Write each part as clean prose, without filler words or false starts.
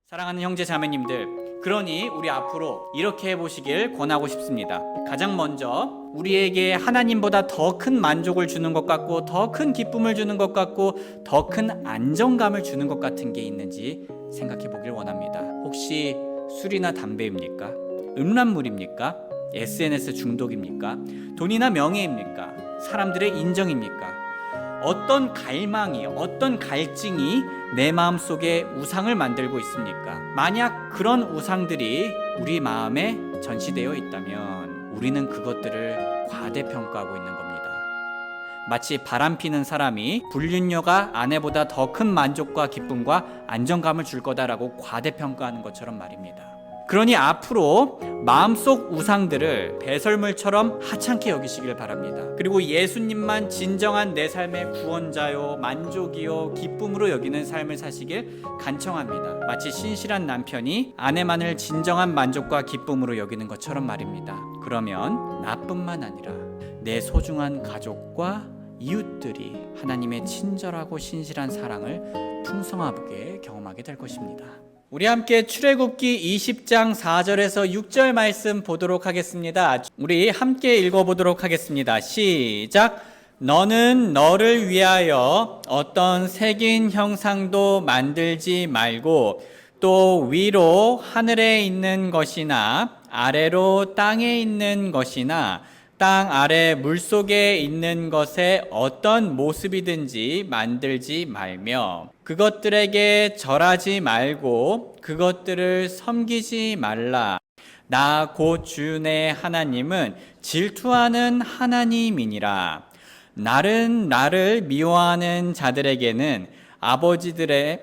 사랑하는 형제 자매님들, 그러니 우리 앞으로 이렇게 해보시길 권하고 싶습니다. 가장 먼저 우리에게 하나님보다 더 큰 만족을 주는 것 같고, 더 큰 기쁨을 주는 것 같고, 더 큰 안정감을 주는 것 같은 게 있는지 생각해 보길 원합니다. 혹시 술이나 담배입니까? 음란물입니까? SNS 중독입니까? 돈이나 명예입니까? 사람들의 인정입니까? 어떤 갈망이, 어떤 갈증이 내 마음속에 우상을 만들고 있습니까? 만약 그런 우상들이 우리 마음에 전시되어 있다면 우리는 그것들을 과대평가하고 있는 겁니다. 마치 바람피는 사람이 불륜녀가 아내보다 더 큰 만족과 기쁨과 안정감을 줄 거다라고 과대평가하는 것처럼 말입니다. 그러니 앞으로 마음속 우상들을 배설물처럼 하찮게 여기시길 바랍니다. 그리고 예수님만 진정한 내 삶의 구원자요, 만족이요, 기쁨으로 여기는 삶을 사시길 간청합니다. 마치 신실한 남편이 아내만을 진정한 만족과 기쁨으로 여기는 것처럼 말입니다. 그러면 나뿐만 아니라 내 소중한 가족과 이웃들이 하나님의 친절하고 신실한 사랑을 풍성하게 경험하게 될 것입니다. 우리 함께 출애굽기 20장 4절에서 6절 말씀 보도록 하겠습니다. 우리 함께 읽어보도록 하겠습니다. 시작! 너는 너를 위하여 어떤 새긴 형상도 만들지 말고 또 위로 하늘에 있는 것이나 아래로 땅에 있는 것이나 땅 아래 물속에 있는 것에 어떤 모습이든지 만들지 말며 그것들에게 절하지 말고 그것들을 섬기지 말라. 나 곧 주 내 하나님은 질투하는 하나님이니라. 나를 미워하는 자들에게는 아버지들의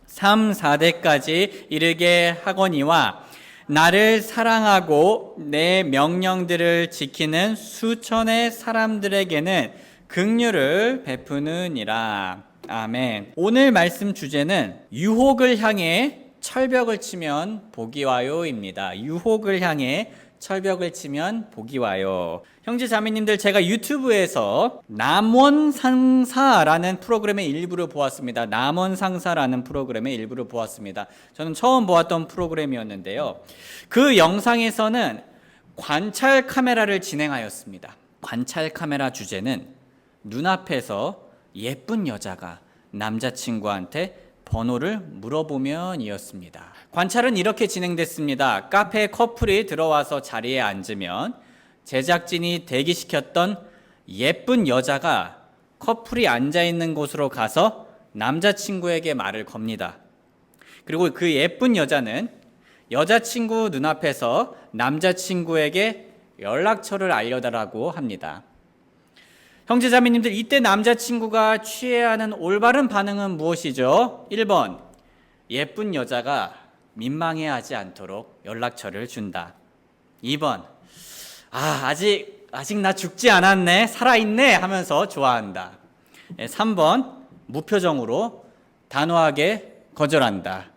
3, 4대까지 이르게 하거니와 나를 사랑하고 내 명령들을 지키는 수천의 사람들에게는 긍휼을 베푸느니라. 아멘. 오늘 말씀 주제는 유혹을 향해 철벽을 치면 복이 와요입니다. 유혹을 향해 철벽을 치면 복이 와요. 형제 자매님들, 제가 유튜브에서 남원상사라는 프로그램의 일부를 보았습니다. 남원상사라는 프로그램의 일부를 보았습니다. 저는 처음 보았던 프로그램이었는데요. 그 영상에서는 관찰 카메라를 진행하였습니다. 관찰 카메라 주제는 눈앞에서 예쁜 여자가 남자친구한테 번호를 물어보면 이었습니다. 관찰은 이렇게 진행됐습니다. 카페에 커플이 들어와서 자리에 앉으면 제작진이 대기시켰던 예쁜 여자가 커플이 앉아있는 곳으로 가서 남자친구에게 말을 겁니다. 그리고 그 예쁜 여자는 여자친구 눈앞에서 남자친구에게 연락처를 알려달라고 합니다. 형제자매님들, 이때 남자친구가 취해야 하는 올바른 반응은 무엇이죠? 1번, 예쁜 여자가 민망해하지 않도록 연락처를 준다. 2번, 아직 나 죽지 않았네, 살아있네 하면서 좋아한다. 3번, 무표정으로 단호하게 거절한다.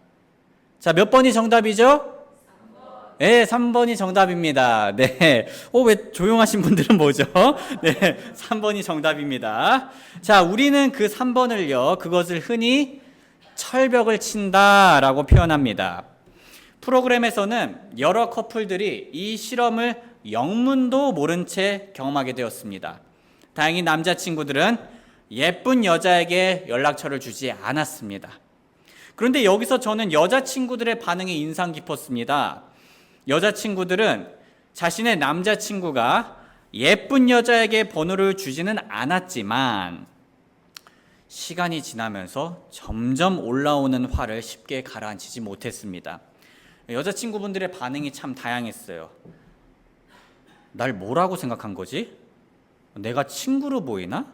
자, 몇 번이 정답이죠? 네, 3번이 정답입니다. 네. 왜 조용하신 분들은 뭐죠? 네, 3번이 정답입니다. 자, 우리는 그 3번을요, 그것을 흔히 철벽을 친다라고 표현합니다. 프로그램에서는 여러 커플들이 이 실험을 영문도 모른 채 경험하게 되었습니다. 다행히 남자친구들은 예쁜 여자에게 연락처를 주지 않았습니다. 그런데 여기서 저는 여자친구들의 반응이 인상 깊었습니다. 여자친구들은 자신의 남자친구가 예쁜 여자에게 번호를 주지는 않았지만 시간이 지나면서 점점 올라오는 화를 쉽게 가라앉히지 못했습니다. 여자친구분들의 반응이 참 다양했어요. 날 뭐라고 생각한 거지? 내가 친구로 보이나?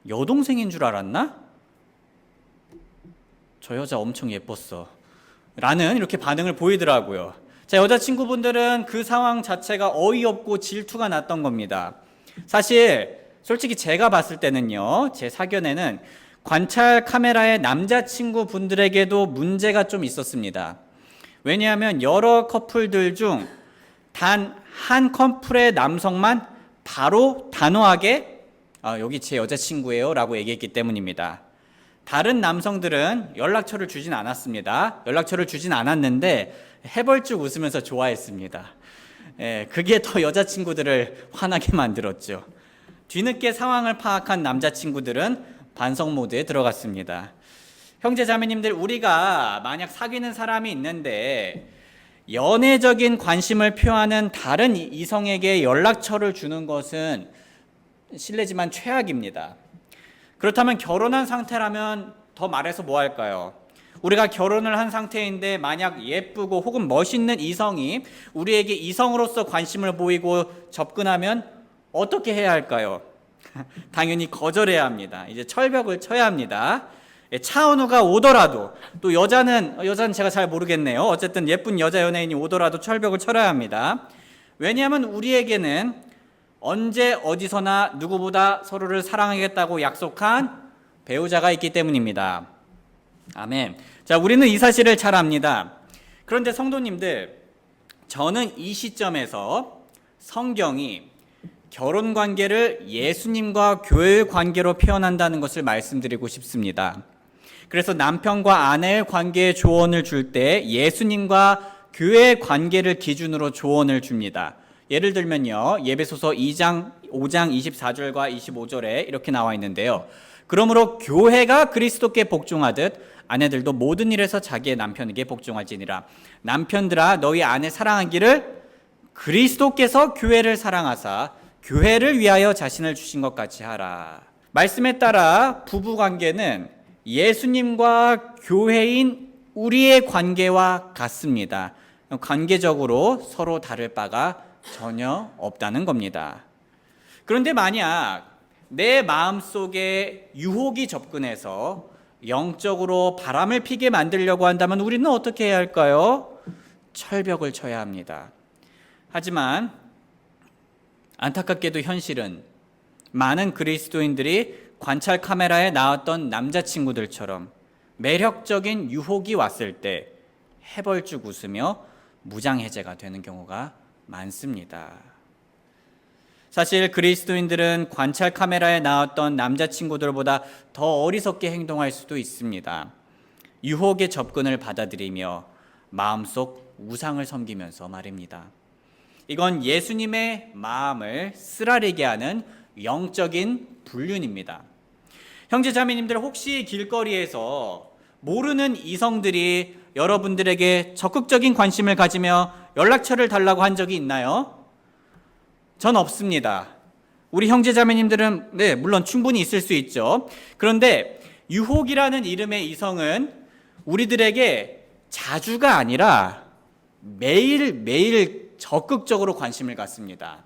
여동생인 줄 알았나? 저 여자 엄청 예뻤어 라는 이렇게 반응을 보이더라고요. 자, 여자친구분들은 그 상황 자체가 어이없고 질투가 났던 겁니다. 사실 솔직히 제가 봤을 때는요, 제 사견에는 관찰 카메라의 남자친구분들에게도 문제가 좀 있었습니다. 왜냐하면 여러 커플들 중 단 한 커플의 남성만 바로 단호하게 여기 제 여자친구예요 라고 얘기했기 때문입니다. 다른 남성들은 연락처를 주진 않았습니다. 연락처를 주진 않았는데 해벌쭉 웃으면서 좋아했습니다. 그게 더 여자친구들을 화나게 만들었죠. 뒤늦게 상황을 파악한 남자친구들은 반성 모드에 들어갔습니다. 형제 자매님들, 우리가 만약 사귀는 사람이 있는데 연애적인 관심을 표하는 다른 이성에게 연락처를 주는 것은 실례지만 최악입니다. 그렇다면 결혼한 상태라면 더 말해서 뭐 할까요? 우리가 결혼을 한 상태인데 만약 예쁘고 혹은 멋있는 이성이 우리에게 이성으로서 관심을 보이고 접근하면 어떻게 해야 할까요? 당연히 거절해야 합니다. 이제 철벽을 쳐야 합니다. 차은우가 오더라도, 또 여자는 제가 잘 모르겠네요. 어쨌든 예쁜 여자 연예인이 오더라도 철벽을 쳐야 합니다. 왜냐하면 우리에게는 언제 어디서나 누구보다 서로를 사랑하겠다고 약속한 배우자가 있기 때문입니다. 아멘. 자, 우리는 이 사실을 잘 압니다. 그런데 성도님들, 저는 이 시점에서 성경이 결혼 관계를 예수님과 교회의 관계로 표현한다는 것을 말씀드리고 싶습니다. 그래서 남편과 아내의 관계에 조언을 줄 때 예수님과 교회의 관계를 기준으로 조언을 줍니다. 예를 들면요, 예배소서 5장 24절과 25절에 이렇게 나와 있는데요. 그러므로 교회가 그리스도께 복종하듯 아내들도 모든 일에서 자기의 남편에게 복종할지니라. 남편들아, 너희 아내 사랑하기를 그리스도께서 교회를 사랑하사 교회를 위하여 자신을 주신 것 같이 하라. 말씀에 따라 부부관계는 예수님과 교회인 우리의 관계와 같습니다. 관계적으로 서로 다를 바가 전혀 없다는 겁니다. 그런데 만약 내 마음속에 유혹이 접근해서 영적으로 바람을 피게 만들려고 한다면 우리는 어떻게 해야 할까요? 철벽을 쳐야 합니다. 하지만 안타깝게도 현실은 많은 그리스도인들이 관찰 카메라에 나왔던 남자친구들처럼 매력적인 유혹이 왔을 때 해벌쭉 웃으며 무장해제가 되는 경우가 많습니다. 사실 그리스도인들은 관찰 카메라에 나왔던 남자친구들보다 더 어리석게 행동할 수도 있습니다. 유혹의 접근을 받아들이며 마음속 우상을 섬기면서 말입니다. 이건 예수님의 마음을 쓰라리게 하는 영적인 불륜입니다. 형제 자매님들, 혹시 길거리에서 모르는 이성들이 여러분들에게 적극적인 관심을 가지며 연락처를 달라고 한 적이 있나요? 전 없습니다. 우리 형제 자매님들은 물론 충분히 있을 수 있죠. 그런데 유혹이라는 이름의 이성은 우리들에게 자주가 아니라 매일매일 적극적으로 관심을 갖습니다.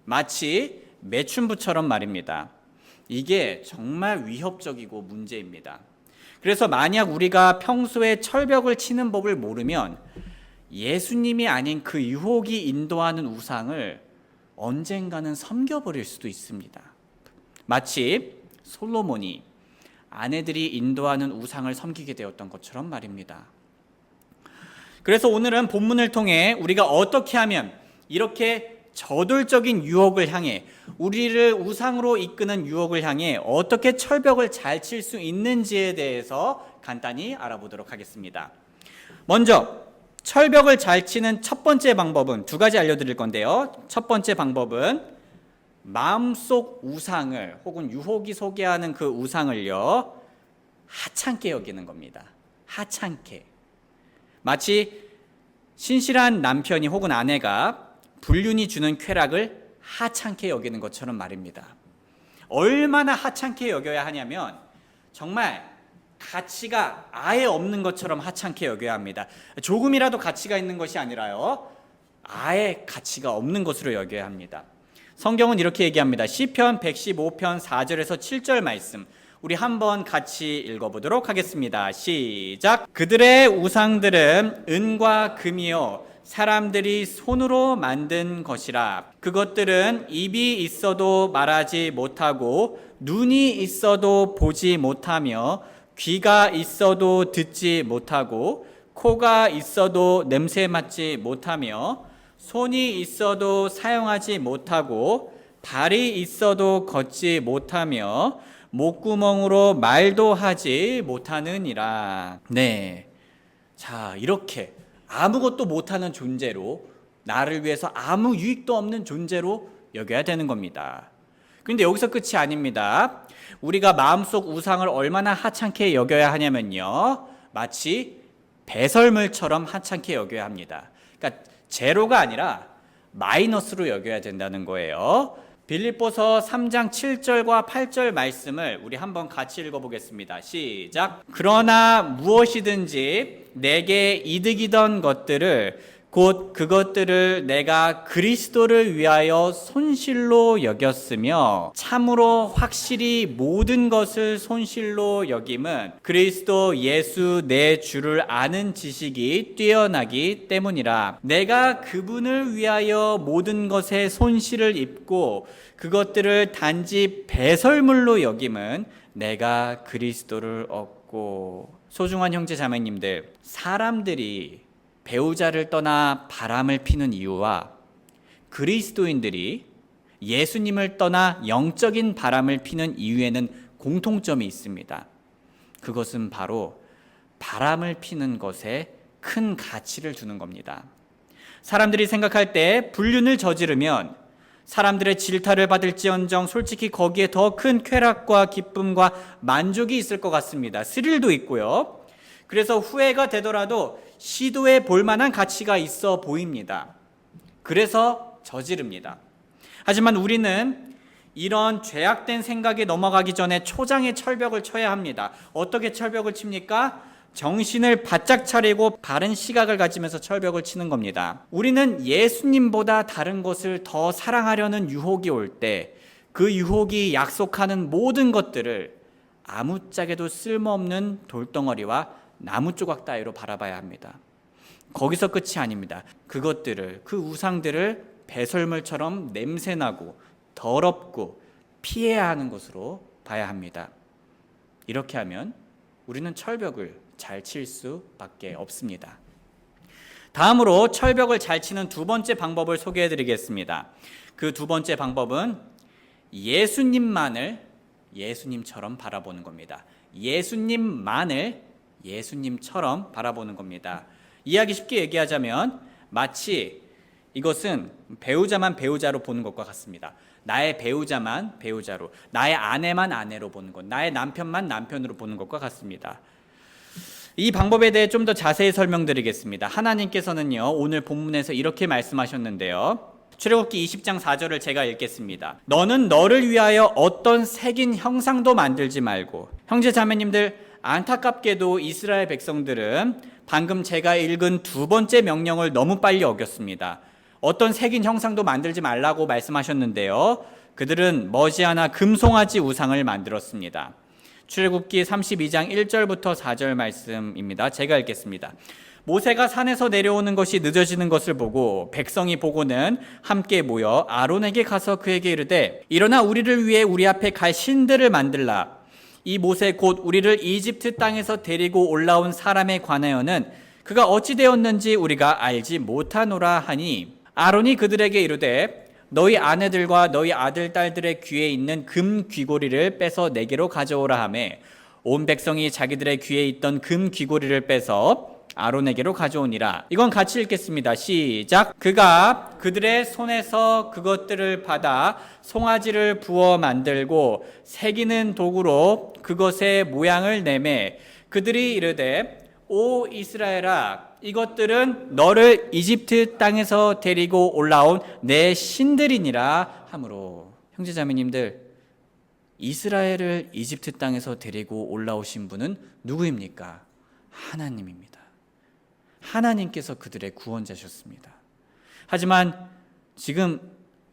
마치 매춘부처럼 말입니다. 이게 정말 위협적이고 문제입니다. 그래서 만약 우리가 평소에 철벽을 치는 법을 모르면 예수님이 아닌 그 유혹이 인도하는 우상을 언젠가는 섬겨버릴 수도 있습니다. 마치 솔로몬이 아내들이 인도하는 우상을 섬기게 되었던 것처럼 말입니다. 그래서 오늘은 본문을 통해 우리가 어떻게 하면 이렇게 저돌적인 유혹을 향해, 우리를 우상으로 이끄는 유혹을 향해 어떻게 철벽을 잘 칠 수 있는지에 대해서 간단히 알아보도록 하겠습니다. 먼저 철벽을 잘 치는 첫 번째 방법은 두 가지 알려드릴 건데요. 첫 번째 방법은 마음속 우상을, 혹은 유혹이 소개하는 그 우상을요, 하찮게 여기는 겁니다. 하찮게. 마치 신실한 남편이 혹은 아내가 불륜이 주는 쾌락을 하찮게 여기는 것처럼 말입니다. 얼마나 하찮게 여겨야 하냐면 정말 가치가 아예 없는 것처럼 하찮게 여겨야 합니다. 조금이라도 가치가 있는 것이 아니라요, 아예 가치가 없는 것으로 여겨야 합니다. 성경은 이렇게 얘기합니다. 시편 115편 4절에서 7절 말씀, 우리 한번 같이 읽어보도록 하겠습니다. 시작. 그들의 우상들은 은과 금이요 사람들이 손으로 만든 것이라. 그것들은 입이 있어도 말하지 못하고 눈이 있어도 보지 못하며 귀가 있어도 듣지 못하고 코가 있어도 냄새 맡지 못하며 손이 있어도 사용하지 못하고 발이 있어도 걷지 못하며 목구멍으로 말도 하지 못하느니라. 네. 자, 이렇게 아무것도 못하는 존재로, 나를 위해서 아무 유익도 없는 존재로 여겨야 되는 겁니다. 그런데 여기서 끝이 아닙니다. 우리가 마음속 우상을 얼마나 하찮게 여겨야 하냐면요, 마치 배설물처럼 하찮게 여겨야 합니다. 그러니까 제로가 아니라 마이너스로 여겨야 된다는 거예요. 빌립보서 3장 7절과 8절 말씀을 우리 한번 같이 읽어보겠습니다. 시작. 그러나 무엇이든지 내게 이득이던 것들을 곧 그것들을 내가 그리스도를 위하여 손실로 여겼으며, 참으로 확실히 모든 것을 손실로 여김은 그리스도 예수 내 주를 아는 지식이 뛰어나기 때문이라. 내가 그분을 위하여 모든 것에 손실을 입고 그것들을 단지 배설물로 여김은 내가 그리스도를 얻고. 소중한 형제 자매님들, 사람들이 배우자를 떠나 바람을 피는 이유와 그리스도인들이 예수님을 떠나 영적인 바람을 피는 이유에는 공통점이 있습니다. 그것은 바로 바람을 피는 것에 큰 가치를 두는 겁니다. 사람들이 생각할 때 불륜을 저지르면 사람들의 질타를 받을지언정 솔직히 거기에 더 큰 쾌락과 기쁨과 만족이 있을 것 같습니다. 스릴도 있고요. 그래서 후회가 되더라도 시도해 볼 만한 가치가 있어 보입니다. 그래서 저지릅니다. 하지만 우리는 이런 죄악된 생각에 넘어가기 전에 초장의 철벽을 쳐야 합니다. 어떻게 철벽을 칩니까? 정신을 바짝 차리고 바른 시각을 가지면서 철벽을 치는 겁니다. 우리는 예수님보다 다른 것을 더 사랑하려는 유혹이 올 때 그 유혹이 약속하는 모든 것들을 아무짝에도 쓸모없는 돌덩어리와 나무 조각 따위로 바라봐야 합니다. 거기서 끝이 아닙니다. 그것들을, 그 우상들을 배설물처럼 냄새나고 더럽고 피해야 하는 것으로 봐야 합니다. 이렇게 하면 우리는 철벽을 잘 칠 수밖에 없습니다. 다음으로 철벽을 잘 치는 두 번째 방법을 소개해 드리겠습니다. 그 두 번째 방법은 예수님만을 예수님처럼 바라보는 겁니다. 예수님만을 예수님처럼 바라보는 겁니다. 이해하기 쉽게 얘기하자면 마치 이것은 배우자만 배우자로 보는 것과 같습니다. 나의 배우자만 배우자로, 나의 아내만 아내로 보는 것, 나의 남편만 남편으로 보는 것과 같습니다. 이 방법에 대해 좀 더 자세히 설명드리겠습니다. 하나님께서는요, 오늘 본문에서 이렇게 말씀하셨는데요. 출애굽기 20장 4절을 제가 읽겠습니다. 너는 너를 위하여 어떤 새긴 형상도 만들지 말고. 형제 자매님들, 안타깝게도 이스라엘 백성들은 방금 제가 읽은 두 번째 명령을 너무 빨리 어겼습니다. 어떤 새긴 형상도 만들지 말라고 말씀하셨는데요. 그들은 머지않아 금송아지 우상을 만들었습니다. 출애굽기 32장 1절부터 4절 말씀입니다. 제가 읽겠습니다. 모세가 산에서 내려오는 것이 늦어지는 것을 보고 백성이 보고는 함께 모여 아론에게 가서 그에게 이르되 일어나 우리를 위해 우리 앞에 갈 신들을 만들라. 이 모세 곧 우리를 이집트 땅에서 데리고 올라온 사람에 관하여는 그가 어찌 되었는지 우리가 알지 못하노라 하니 아론이 그들에게 이르되 너희 아내들과 너희 아들 딸들의 귀에 있는 금 귀고리를 빼서 내게로 가져오라 하매 온 백성이 자기들의 귀에 있던 금 귀고리를 빼서 아론에게로 가져오니라. 이건 같이 읽겠습니다. 시작. 그가 그들의 손에서 그것들을 받아 송아지를 부어 만들고 새기는 도구로 그것의 모양을 내매 그들이 이르되 오 이스라엘아 이것들은 너를 이집트 땅에서 데리고 올라온 내 신들이니라 하므로. 형제자매님들, 이스라엘을 이집트 땅에서 데리고 올라오신 분은 누구입니까? 하나님입니다. 하나님께서 그들의 구원자셨습니다. 하지만 지금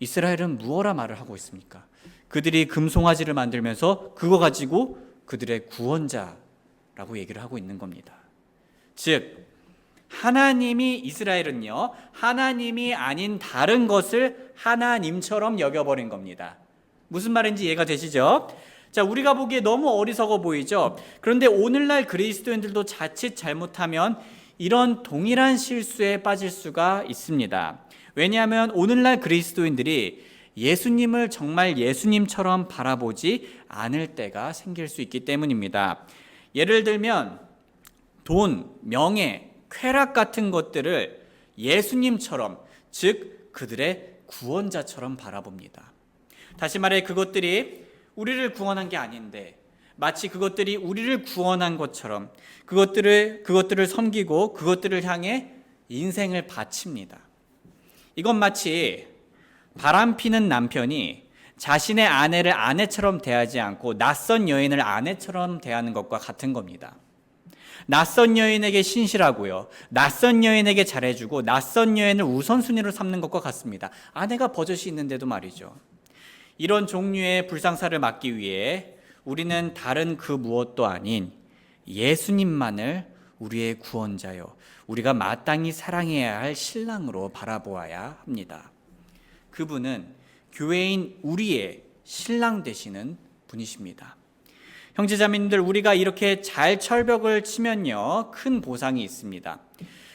이스라엘은 무엇라 말을 하고 있습니까? 그들이 금송아지를 만들면서 그거 가지고 그들의 구원자라고 얘기를 하고 있는 겁니다. 즉 하나님이 이스라엘은요, 하나님이 아닌 다른 것을 하나님처럼 여겨버린 겁니다. 무슨 말인지 이해가 되시죠? 자, 우리가 보기에 너무 어리석어 보이죠? 그런데 오늘날 그리스도인들도 자칫 잘못하면 이런 동일한 실수에 빠질 수가 있습니다. 왜냐하면 오늘날 그리스도인들이 예수님을 정말 예수님처럼 바라보지 않을 때가 생길 수 있기 때문입니다. 예를 들면 돈, 명예, 쾌락 같은 것들을 예수님처럼, 즉 그들의 구원자처럼 바라봅니다. 다시 말해 그것들이 우리를 구원한 게 아닌데 마치 그것들이 우리를 구원한 것처럼 그것들을 섬기고 그것들을 향해 인생을 바칩니다. 이건 마치 바람피는 남편이 자신의 아내를 아내처럼 대하지 않고 낯선 여인을 아내처럼 대하는 것과 같은 겁니다. 낯선 여인에게 신실하고요, 낯선 여인에게 잘해주고 낯선 여인을 우선순위로 삼는 것과 같습니다. 아내가 버젓이 있는데도 말이죠. 이런 종류의 불상사를 막기 위해 우리는 다른 그 무엇도 아닌 예수님만을 우리의 구원자요, 우리가 마땅히 사랑해야 할 신랑으로 바라보아야 합니다. 그분은 교회인 우리의 신랑 되시는 분이십니다. 형제자매님들, 우리가 이렇게 잘 철벽을 치면요, 큰 보상이 있습니다.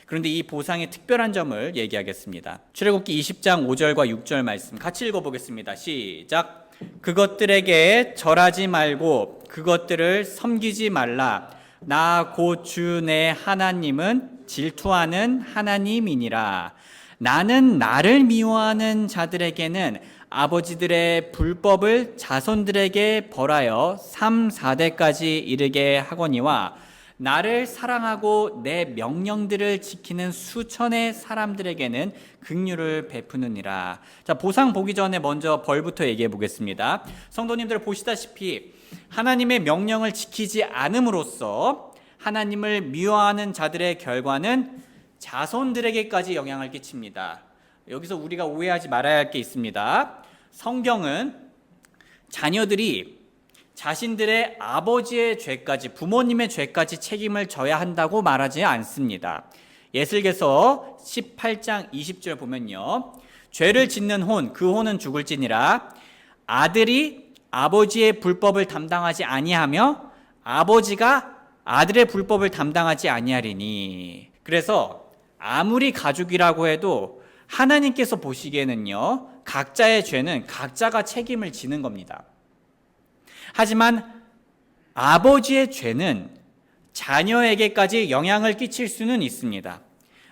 그런데 이 보상의 특별한 점을 얘기하겠습니다. 출애굽기 20장 5절과 6절 말씀 같이 읽어보겠습니다. 시작. 그것들에게 절하지 말고 그것들을 섬기지 말라. 나 곧 주 내 하나님은 질투하는 하나님이니라. 나는 나를 미워하는 자들에게는 아버지들의 불법을 자손들에게 벌하여 3, 4대까지 이르게 하거니와 나를 사랑하고 내 명령들을 지키는 수천의 사람들에게는 긍휼을 베푸느니라. 자, 보상 보기 전에 먼저 벌부터 얘기해 보겠습니다. 성도님들 보시다시피 하나님의 명령을 지키지 않음으로써 하나님을 미워하는 자들의 결과는 자손들에게까지 영향을 끼칩니다. 여기서 우리가 오해하지 말아야 할 게 있습니다. 성경은 자녀들이 자신들의 아버지의 죄까지, 부모님의 죄까지 책임을 져야 한다고 말하지 않습니다. 예술계서 18장 20절 보면요, 죄를 짓는 혼, 그 혼은 죽을지니라. 아들이 아버지의 불법을 담당하지 아니하며 아버지가 아들의 불법을 담당하지 아니하리니. 그래서 아무리 가족이라고 해도 하나님께서 보시기에는요, 각자의 죄는 각자가 책임을 지는 겁니다. 하지만 아버지의 죄는 자녀에게까지 영향을 끼칠 수는 있습니다.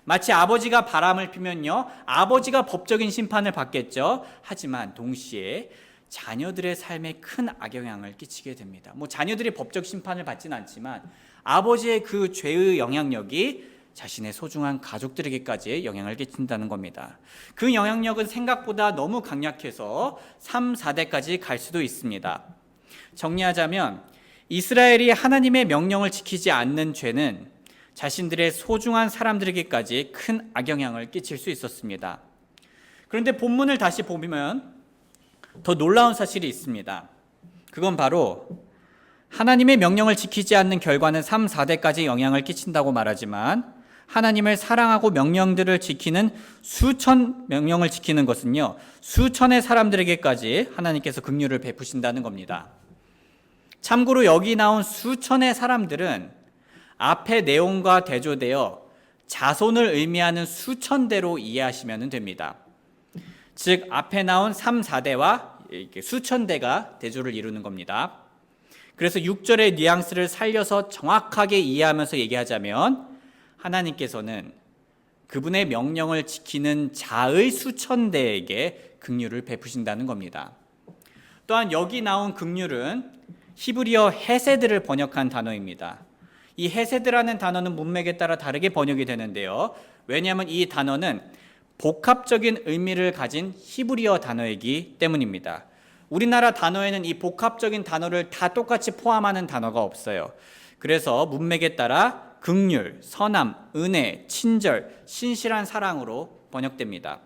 마치 아버지가 바람을 피면요, 아버지가 법적인 심판을 받겠죠. 하지만 동시에 자녀들의 삶에 큰 악영향을 끼치게 됩니다. 자녀들이 법적 심판을 받지는 않지만 아버지의 그 죄의 영향력이 자신의 소중한 가족들에게까지 영향을 끼친다는 겁니다. 그 영향력은 생각보다 너무 강력해서 3, 4대까지 갈 수도 있습니다. 정리하자면 이스라엘이 하나님의 명령을 지키지 않는 죄는 자신들의 소중한 사람들에게까지 큰 악영향을 끼칠 수 있었습니다. 그런데 본문을 다시 보면 더 놀라운 사실이 있습니다. 그건 바로 하나님의 명령을 지키지 않는 결과는 3, 4대까지 영향을 끼친다고 말하지만 하나님을 사랑하고 명령들을 지키는 명령을 지키는 것은요, 수천의 사람들에게까지 하나님께서 긍휼을 베푸신다는 겁니다. 참고로 여기 나온 수천의 사람들은 앞의 내용과 대조되어 자손을 의미하는 수천대로 이해하시면 됩니다. 즉 앞에 나온 3, 4대와 수천대가 대조를 이루는 겁니다. 그래서 6절의 뉘앙스를 살려서 정확하게 이해하면서 얘기하자면 하나님께서는 그분의 명령을 지키는 자의 수천대에게 긍휼을 베푸신다는 겁니다. 또한 여기 나온 긍휼은 히브리어 헤세드를 번역한 단어입니다. 이 헤세드라는 단어는 문맥에 따라 다르게 번역이 되는데요. 왜냐하면 이 단어는 복합적인 의미를 가진 히브리어 단어이기 때문입니다. 우리나라 단어에는 이 복합적인 단어를 다 똑같이 포함하는 단어가 없어요. 그래서 문맥에 따라 긍휼, 선함, 은혜, 친절, 신실한 사랑으로 번역됩니다.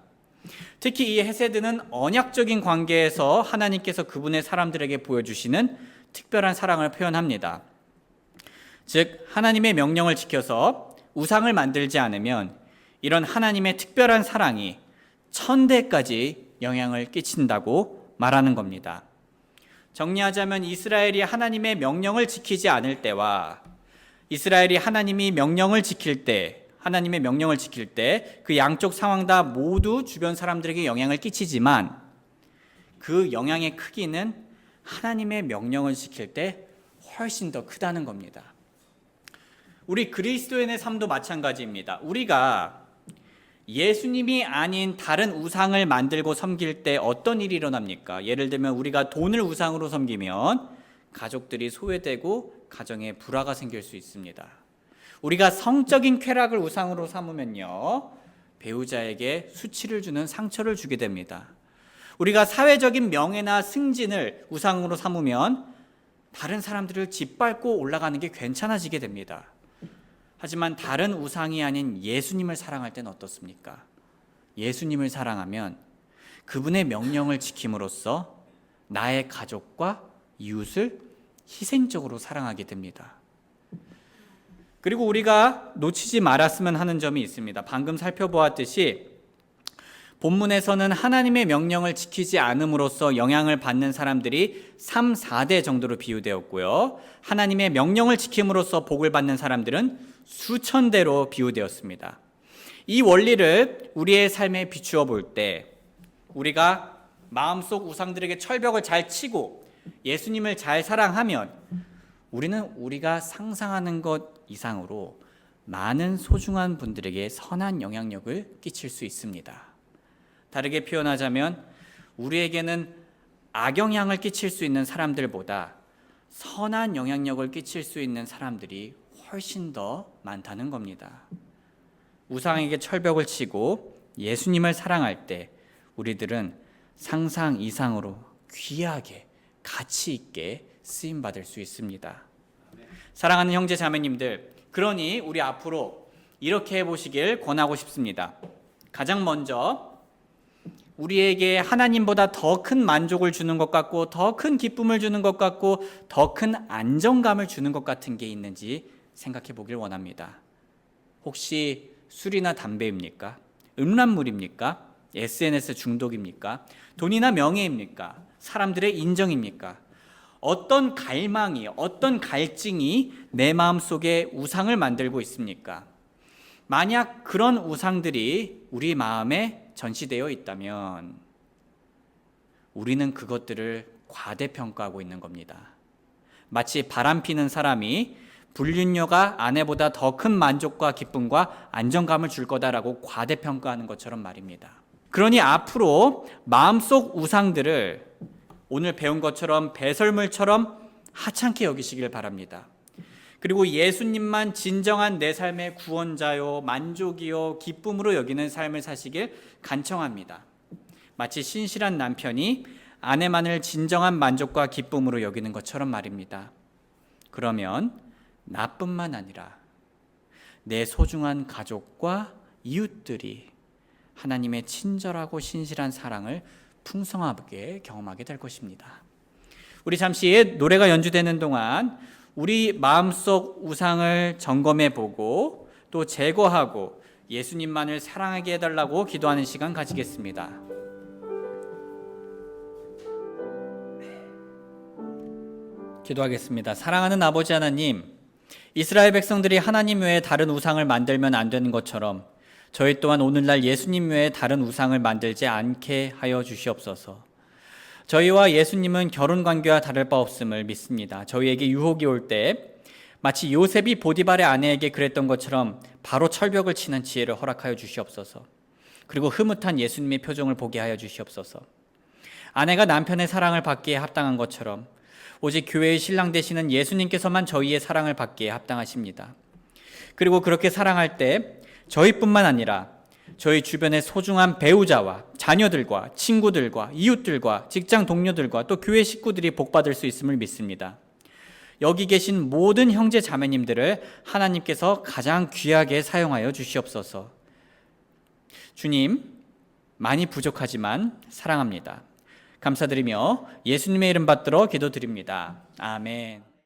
특히 이 헤세드는 언약적인 관계에서 하나님께서 그분의 사람들에게 보여주시는 특별한 사랑을 표현합니다. 즉 하나님의 명령을 지켜서 우상을 만들지 않으면 이런 하나님의 특별한 사랑이 1000대까지 영향을 끼친다고 말하는 겁니다. 정리하자면 이스라엘이 하나님의 명령을 지키지 않을 때와 이스라엘이 하나님의 명령을 지킬 때 그 양쪽 상황 다 모두 주변 사람들에게 영향을 끼치지만 그 영향의 크기는 하나님의 명령을 지킬 때 훨씬 더 크다는 겁니다. 우리 그리스도인의 삶도 마찬가지입니다. 우리가 예수님이 아닌 다른 우상을 만들고 섬길 때 어떤 일이 일어납니까? 예를 들면 우리가 돈을 우상으로 섬기면 가족들이 소외되고 가정에 불화가 생길 수 있습니다. 우리가 성적인 쾌락을 우상으로 삼으면요, 배우자에게 수치를 주는 상처를 주게 됩니다. 우리가 사회적인 명예나 승진을 우상으로 삼으면 다른 사람들을 짓밟고 올라가는 게 괜찮아지게 됩니다. 하지만 다른 우상이 아닌 예수님을 사랑할 때는 어떻습니까? 예수님을 사랑하면 그분의 명령을 지킴으로써 나의 가족과 이웃을 희생적으로 사랑하게 됩니다. 그리고 우리가 놓치지 말았으면 하는 점이 있습니다. 방금 살펴보았듯이 본문에서는 하나님의 명령을 지키지 않음으로써 영향을 받는 사람들이 3, 4대 정도로 비유되었고요. 하나님의 명령을 지킴으로써 복을 받는 사람들은 수천 대로 비유되었습니다. 이 원리를 우리의 삶에 비추어 볼 때 우리가 마음속 우상들에게 철벽을 잘 치고 예수님을 잘 사랑하면 우리는 우리가 상상하는 것 이상으로 많은 소중한 분들에게 선한 영향력을 끼칠 수 있습니다. 다르게 표현하자면 우리에게는 악영향을 끼칠 수 있는 사람들보다 선한 영향력을 끼칠 수 있는 사람들이 훨씬 더 많다는 겁니다. 우상에게 철벽을 치고 예수님을 사랑할 때 우리들은 상상 이상으로 귀하게 가치 있게 쓰임받을 수 있습니다. 사랑하는 형제 자매님들, 그러니 우리 앞으로 이렇게 해보시길 권하고 싶습니다. 가장 먼저 우리에게 하나님보다 더 큰 만족을 주는 것 같고 더 큰 기쁨을 주는 것 같고 더 큰 안정감을 주는 것 같은 게 있는지 생각해 보길 원합니다. 혹시 술이나 담배입니까? 음란물입니까? SNS 중독입니까? 돈이나 명예입니까? 사람들의 인정입니까? 어떤 갈망이, 어떤 갈증이 내 마음속에 우상을 만들고 있습니까? 만약 그런 우상들이 우리 마음에 전시되어 있다면 우리는 그것들을 과대평가하고 있는 겁니다. 마치 바람피는 사람이 불륜녀가 아내보다 더 큰 만족과 기쁨과 안정감을 줄 거다라고 과대평가하는 것처럼 말입니다. 그러니 앞으로 마음속 우상들을 오늘 배운 것처럼 배설물처럼 하찮게 여기시길 바랍니다. 그리고 예수님만 진정한 내 삶의 구원자요, 만족이요, 기쁨으로 여기는 삶을 사시길 간청합니다. 마치 신실한 남편이 아내만을 진정한 만족과 기쁨으로 여기는 것처럼 말입니다. 그러면 나뿐만 아니라 내 소중한 가족과 이웃들이 하나님의 친절하고 신실한 사랑을 풍성하게 경험하게 될 것입니다. 우리 잠시 노래가 연주되는 동안 우리 마음속 우상을 점검해 보고 또 제거하고 예수님만을 사랑하게 해달라고 기도하는 시간 가지겠습니다. 기도하겠습니다. 사랑하는 아버지 하나님, 이스라엘 백성들이 하나님 외에 다른 우상을 만들면 안 되는 것처럼 저희 또한 오늘날 예수님 외에 다른 우상을 만들지 않게 하여 주시옵소서. 저희와 예수님은 결혼 관계와 다를 바 없음을 믿습니다. 저희에게 유혹이 올 때 마치 요셉이 보디발의 아내에게 그랬던 것처럼 바로 철벽을 치는 지혜를 허락하여 주시옵소서. 그리고 흐뭇한 예수님의 표정을 보게 하여 주시옵소서. 아내가 남편의 사랑을 받기에 합당한 것처럼 오직 교회의 신랑 되시는 예수님께서만 저희의 사랑을 받기에 합당하십니다. 그리고 그렇게 사랑할 때 저희뿐만 아니라 저희 주변의 소중한 배우자와 자녀들과 친구들과 이웃들과 직장 동료들과 또 교회 식구들이 복받을 수 있음을 믿습니다. 여기 계신 모든 형제 자매님들을 하나님께서 가장 귀하게 사용하여 주시옵소서. 주님, 많이 부족하지만 사랑합니다. 감사드리며 예수님의 이름 받들어 기도드립니다. 아멘.